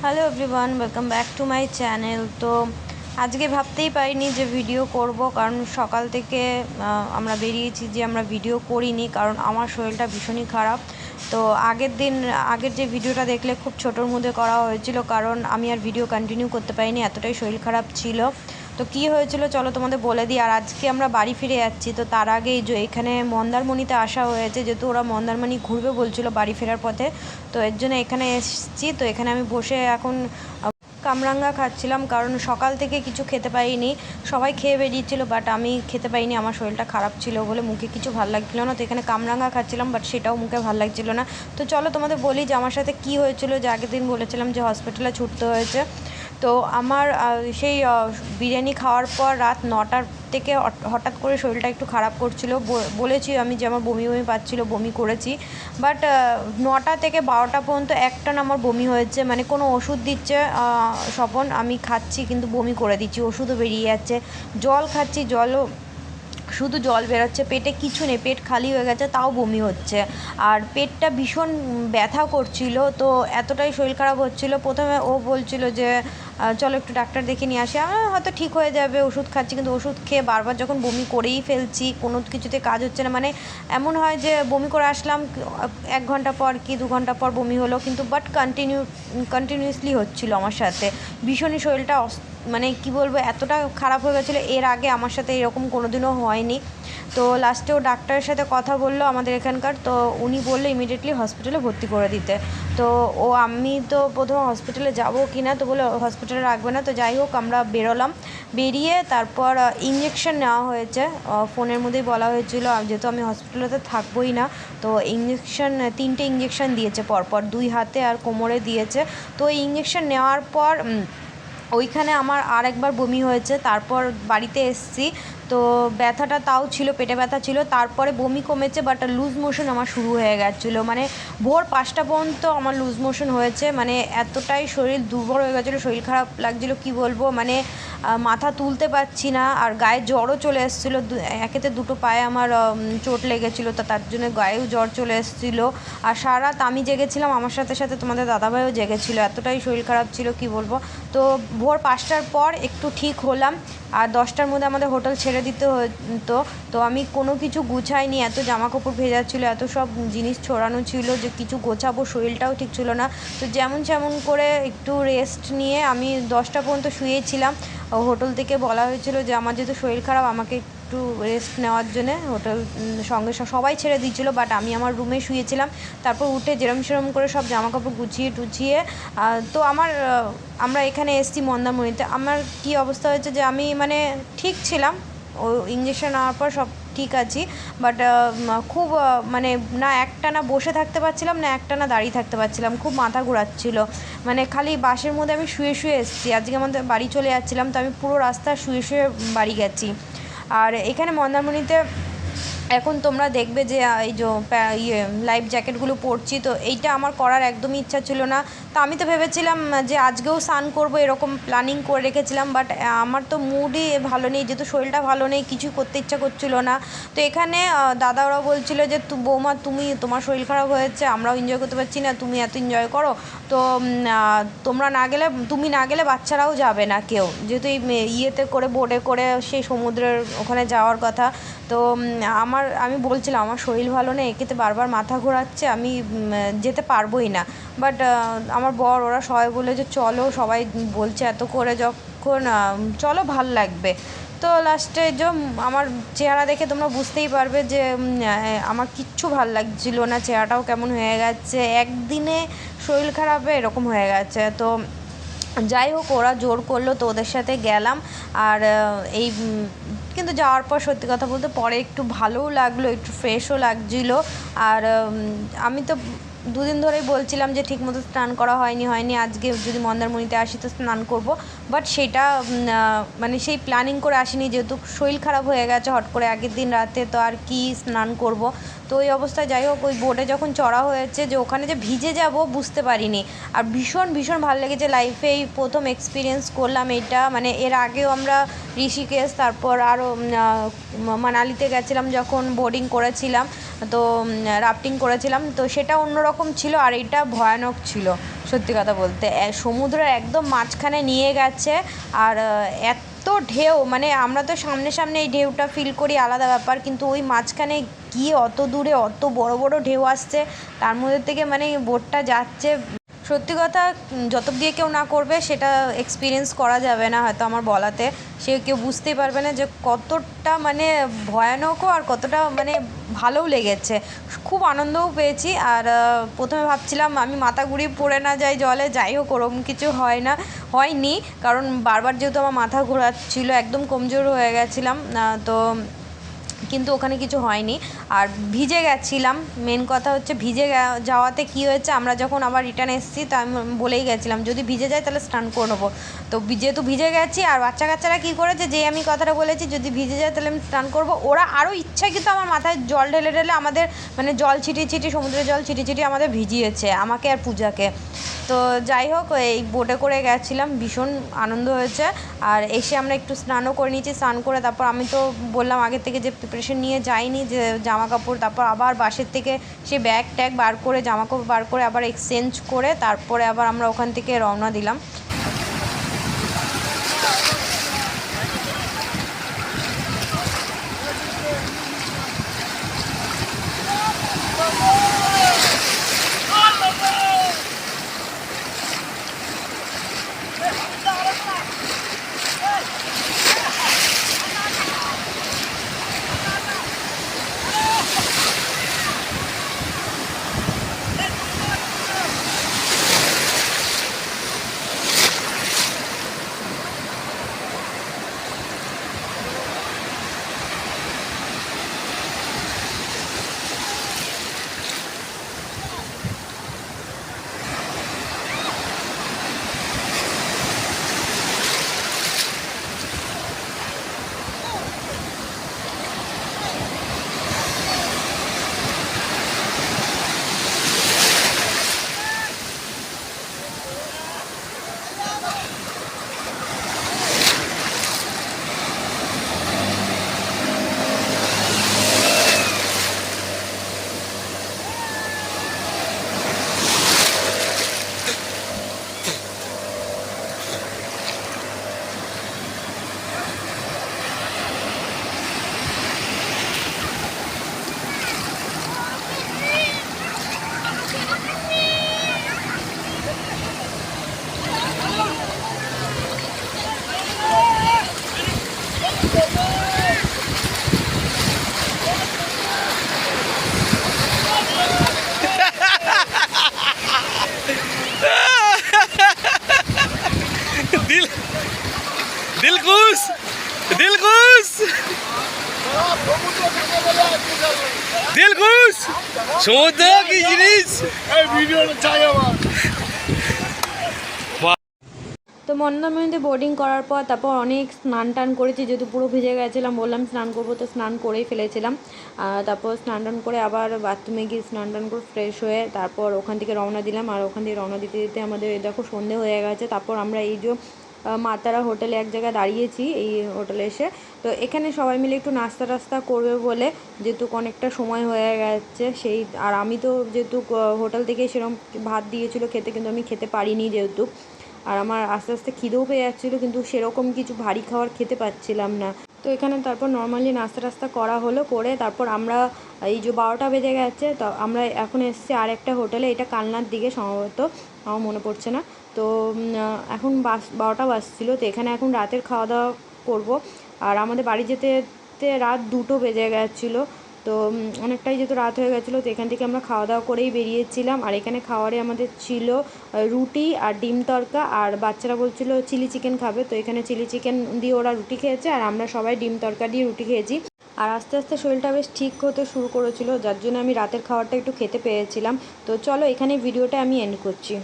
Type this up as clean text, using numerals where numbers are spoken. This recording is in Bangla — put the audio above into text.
Hello everyone, welcome back to my channel. তো আজকে ভাবতেই পারিনি যে ভিডিও করব, কারণ সকাল থেকে আমরা বেরিয়েছি যে আমরা ভিডিও করিনি, কারণ আমার শরীরটা ভীষণই খারাপ। তো আগের যে ভিডিওটা দেখলে খুব ছোটোর মধ্যে করা হয়েছিল, কারণ আমি আর ভিডিও কন্টিনিউ করতে পারিনি, এতটাই শরীর খারাপ ছিল। তো কী হয়েছিল চলো তোমাদের বলে দিই। আর আজকে আমরা বাড়ি ফিরে যাচ্ছি। তো তার আগেই যে এখানে মন্দারমণিতে আসা হয়েছে, যেহেতু ওরা মন্দারমণি ঘুরবে বলছিল বাড়ি ফেরার পথে, তো এর জন্য এখানে এসেছি। তো এখানে আমি বসে এখন কামরাঙ্গা খাচ্ছিলাম, কারণ সকাল থেকে কিছু খেতে পারিনি। সবাই খেয়ে বেরিয়েছিল, বাট আমি খেতে পারিনি, আমার শরীরটা খারাপ ছিল বলে মুখে কিছু ভাল লাগছিলো না। তো এখানে কামরাঙ্গা খাচ্ছিলাম, বাট সেটাও মুখে ভাল লাগছিল না। তো চলো তোমাদের বলি যে আমার সাথে কী হয়েছিল। যে আগের দিন বলেছিলাম যে হসপিটালে ছুটতে হয়েছে। তো আমার সেই বিরিয়ানি খাওয়ার পর রাত 9টার থেকে হঠাৎ করে শরীরটা একটু খারাপ করছিল। বলেছি আমি যে আমার বমি বমি পাচ্ছিলো, বমি করেছি। বাট 9টা থেকে 12টা পর্যন্ত একটানা আমার বমি হয়েছে। মানে কোনো ওষুধ দিচ্ছে স্বপন, আমি খাচ্ছি কিন্তু বমি করে দিচ্ছি, ওষুধও বেরিয়ে যাচ্ছে। জল খাচ্ছি, জলও শুধু জল বেরোচ্ছে, পেটে কিছু নেই, পেট খালি হয়ে গেছে, তাও বমি হচ্ছে। আর পেটটা ভীষণ ব্যথা করছিল। তো এতটাই শরীর খারাপ হচ্ছিল, প্রথমে ও বলছিল যে চলো একটু ডাক্তার দেখে নিয়ে আসি। হয়তো ঠিক হয়ে যাবে, ওষুধ খাচ্ছি, কিন্তু ওষুধ খেয়ে বারবার যখন বমি করেই ফেলছি, কোনো কিছুতে কাজ হচ্ছে না। মানে এমন হয় যে বমি করে আসলাম, 1 ঘন্টা পর কি 2 ঘন্টা পর বমি হলো, কিন্তু বাট কন্টিনিউয়াসলি হচ্ছিলো আমার সাথে। ভীষণই শরীরটা মানে কি বলবো, এতটা খারাপ হয়ে গেছিলো। এর আগে আমার সাথে এরকম কোনো দিনও হয়নি। তো লাস্টেও ডাক্তারের সাথে কথা বললো আমাদের এখানকার, তো উনি বললো ইমিডিয়েটলি হসপিটালে ভর্তি করে দিতে। তো আমি তো প্রথমে হসপিটালে যাবো কি না, তো বলে হসপিটালে রাখবে না। তো যাই হোক, আমরা বেরোলাম। বেরিয়ে তারপর ইঞ্জেকশন নেওয়া হয়েছে। ফোনের মধ্যেই বলা হয়েছিল, যেহেতু আমি হসপিটালেতে থাকবোই না, তো ইঞ্জেকশন 3টে ইঞ্জেকশন দিয়েছে পরপর, 2 হাতে আর কোমরে দিয়েছে। তো এই ইঞ্জেকশন নেওয়ার পর ওইখানে আমার আরেকবার বমি হয়েছে। তারপর বাড়িতে এসেছি, তো ব্যথাটা তাও ছিল, পেটে ব্যথা ছিল। তারপরে বমি কমেছে, বাট লুজ মোশন আমার শুরু হয়ে গেছিলো। মানে ভোর 5টা পর্যন্ত আমার লুজ মোশন হয়েছে। মানে এতটাই শরীর দুর্বল হয়ে গেছিলো, শরীর খারাপ লাগছিলো, কি বলবো। মানে মাথা তুলতে পারছি না, আর গায়ে জ্বরও চলে এসেছিলো। একেতে দুটো পায়ে আমার চোট লেগেছিলো, তার জন্য গায়েও জ্বর চলে এসেছিলো। আর সারা রাত আমি জেগেছিলাম, আমার সাথে সাথে তোমাদের দাদাভাইও জেগেছিলো, এতটাই শরীর খারাপ ছিল, কি বলবো। তো ভোর 5টার পর একটু ঠিক হলাম। আর 10টার মধ্যে আমাদের হোটেল ছেড়ে দিতে হতো। তো আমি কোনো কিছু গুছাইনি, এত জামাকাপড় ভেজা ছিল, এত সব জিনিস ছড়ানো ছিল যে কিছু গোছাবো, শরীরটাও ঠিক ছিল না। তো যেমন করে একটু রেস্ট নিয়ে আমি 10টা পর্যন্ত শুয়েছিলাম। হোটেল থেকে বলা হয়েছিল যে আমার যেহেতু শরীর খারাপ, আমাকে একটু রেস্ট নেওয়ার জন্যে হোটেল সঙ্গে সবাই ছেড়ে দিয়েছিলো, বাট আমি আমার রুমে শুয়েছিলাম। তারপর উঠে সেরম করে সব জামাকাপড় গুছিয়ে টুছিয়ে তো আমরা এখানে এসেছি মন্দারমণিতে। আমার কি অবস্থা হয়েছে যে আমি মানে ঠিক ছিলাম, ও ইঞ্জেকশন নেওয়ার পর সব ঠিক আছি, বাট খুব মানে না একটানা বসে থাকতে পারছিলাম, না একটানা দাঁড়িয়ে থাকতে পারছিলাম, খুব মাথা ঘোরাচ্ছিল। মানে খালি বাসের মধ্যে আমি শুয়ে শুয়ে এসেছি। আজকে আমাদের বাড়ি চলে যাচ্ছিলাম, তো আমি পুরো রাস্তা শুয়ে শুয়ে বাড়ি গেছি। আর এখানে মন্দারমণিতে এখন তোমরা দেখবে যে এই যে লাইফ জ্যাকেটগুলো পরছি, তো এইটা আমার করার একদমই ইচ্ছা ছিল না। তো আমি তো ভেবেছিলাম যে আজকেও স্নান করবো, এরকম প্ল্যানিং করে রেখেছিলাম, বাট আমার তো মুডই ভালো নেই, যেহেতু শরীরটা ভালো নেই, কিছুই করতে ইচ্ছা করছিল না। তো এখানে দাদা ওরা বলছিলো যে বৌমা তোমার শরীর খারাপ হয়েছে, আমরাও এনজয় করতে পারছি না, তুমি এত এনজয় করো। তো তুমি না গেলে বাচ্চারাও যাবে না কেউ, যেহেতু এই ইয়েতে করে বোটে করে সেই সমুদ্রের ওখানে যাওয়ার কথা। তো আমি বলছিলাম আমার শরীর ভালো নেই, একেতে বারবার মাথা ঘোরাচ্ছে, আমি যেতে পারবোই না। বাট আমার বর ওরা সবাই বলে যে চলো, সবাই বলছে এত করে যখন চলো, ভাল লাগবে। তো লাস্টে যে আমার চেহারা দেখে তোমরা বুঝতেই পারবে যে আমার কিচ্ছু ভাল লাগছিল না, চেহারাটাও কেমন হয়ে গেছে, একদিনে শরীর খারাপে এরকম হয়ে গেছে। তো যাই হোক, ওরা জোর করলো, তো ওদের সাথে গেলাম। আর কিন্তু যাওয়ার পর সত্যি কথা বলতে পরে একটু ভালোও লাগলো, একটু ফ্রেশও লাগছিলো। আর আমি তো 2 দিন ধরেই বলছিলাম যে ঠিকমতো স্নান করা হয়নি, আজকে যদি মন্দারমণিতে আসি তো স্নান করব। বাট সেটা মানে সেই প্ল্যানিং করে আসিনি, যেহেতু শরীর খারাপ হয়ে গেছে হট করে আগের দিন রাতে, তো আর কি স্নান করব। তো ওই অবস্থায় যাই হোক, ওই বোটে যখন চড়া হয়েছে, যে ওখানে যে ভিজে যাব বুঝতে পারিনি। আর ভীষণ ভীষণ ভালো লেগেছে, লাইফে এই প্রথম এক্সপিরিয়েন্স করলাম এটা। মানে এর আগেও আমরা ঋষিকেশ, তারপর আরও মানালিতে গেছিলাম যখন বোটিং করেছিলাম, তো রাফটিং করেছিলাম, তো সেটা অন্যরকম ছিল, আর এটা ভয়ানক ছিল। সত্যি কথা বলতে সমুদ্রের একদম মাঝখানে নিয়ে গেছে। আর এত ঢেউ, মানে আমরা তো সামনে সামনে এই ঢেউটা ফিল করি, আলাদা ব্যাপার, কিন্তু ওই মাঝখানে গিয়ে অত দূরে অত বড় বড় ঢেউ আসছে, তার মধ্যে থেকে মানে বোটটা যাচ্ছে। সত্যি কথা, যত দিয়ে কেউ না করবে সেটা এক্সপিরিয়েন্স করা যাবে না হয়তো আমার বলাতে, সে কেউ বুঝতেই পারবে না যে কতটা মানে ভয়ানকও আর কতটা মানে ভালোও লেগেছে। খুব আনন্দও পেয়েছি। আর প্রথমে ভাবছিলাম আমি মাথা ঘুরিয়ে পড়ে না যাই জলে, যাই হোক ওরকম কিছু হয়নি, কারণ বারবার যেহেতু আমার মাথা ঘোরাচ্ছিল, একদম কমজোর হয়ে গেছিলাম, তো কিন্তু ওখানে কিছু হয়নি। আর ভিজে গেছিলাম, মেন কথা হচ্ছে ভিজে যাওয়াতে কী হয়েছে, আমরা যখন আবার রিটার্ন এসেছি তা আমি বলেই গেছিলাম যদি ভিজে যায় তাহলে স্নান করে নেবো। তো যেহেতু ভিজে গেছি, আর বাচ্চা কাচ্চারা কী করেছে, যেই আমি কথাটা বলেছি যদি ভিজে যায় তাহলে আমি স্নান করবো, ওরা আরও ইচ্ছাকৃত আমার মাথায় জল ঢেলে ঢেলে আমাদের মানে জল ছিটিয়ে সমুদ্রের জল ছিটিয়ে আমাদের ভিজিয়েছে, আমাকে আর পূজাকে। তো যাই হোক, এই বোটে করে গেছিলাম, ভীষণ আনন্দ হয়েছে। আর এসে আমরা একটু স্নানও করে নিয়েছি, স্নান করে তারপর আমি তো বললাম আগের থেকে যে প্রিপারেশন নিয়ে যাইনি, যে জামা কাপড়, তারপর আবার বাসের থেকে সে ব্যাগ ট্যাগ বার করে জামা কাপড় বার করে আবার এক্সচেঞ্জ করে তারপরে আবার আমরা ওখান থেকে রওনা দিলাম। দিলকুশ দিলকুশ দিলকুশ সমুদ্র কি জিনিস, এই ভিডিওটা চাই আমার। তো মন্দারমণিতে বোর্ডিং করার পর তারপর অনেক স্নান টান করেছি, যেহেতু পুরো ভিজে গেছিলাম, বললাম স্নান করবো তো স্নান করেই ফেলেছিলাম। তারপর স্নান টান করে আবার বাথরুমে গিয়ে স্নান টান করে ফ্রেশ হয়ে তারপর ওখান থেকে রওনা দিলাম। আর ওখান থেকে রওনা দিতে দিতে আমাদের দেখো সন্ধে হয়ে গেছে। তারপর আমরা এই যে মা তারা হোটেলে এক জায়গায় দাঁড়িয়েছি, এই হোটেলে এসে তো এখানে সবাই মিলে একটু নাস্তা টাস্তা করবে বলে, যেহেতু অনেকটা সময় হয়ে গেছে সেই। আর আমি তো যেহেতু হোটেল থেকে সেরকম ভাত দিয়েছিলো খেতে, কিন্তু আমি খেতে পারিনি যেহেতু, আর আমার আস্তে আস্তে খিদেও পেয়ে যাচ্ছিলো, কিন্তু সেরকম কিছু ভারী খাবার খেতে পাচ্ছিলাম না। তো এখানে তারপর নর্মালি নাস্তা টাস্তা করা হলো, করে তারপর আমরা এই যে 12টা বেজে গেছে, তো আমরা এখন এসেছি আর একটা হোটেলে, এটা কালনার দিকে সম্ভবত, আমার মনে পড়ছে না। তো এখন 12টা বাজছিলো, তো এখানে এখন রাতের খাওয়া দাওয়া করবো। আর আমাদের বাড়ি যেতে যেতে রাত 2টো বেজে গেছিলো, তো অনেকটাই যেহেতু রাত হয়ে গেছিলো, তো এখান থেকে আমরা খাওয়া দাওয়া করেই বেরিয়েছিলাম। আর এখানে খাওয়ারে আমাদের ছিল রুটি আর ডিম তড়কা, আর বাচ্চারা বলছিলো চিলি চিকেন খাবে, তো এখানে চিলি চিকেন দিয়ে ওরা রুটি খেয়েছে, আর আমরা সবাই ডিম তড়কা দিয়ে রুটি খেয়েছি। আর আস্তে আস্তে শরীরটা বেশ ঠিক হতে শুরু করেছিল, যার জন্য আমি রাতের খাবারটা একটু খেতে পেয়েছিলাম। তো চলো এখানে ভিডিওটা আমি এন্ড করছি।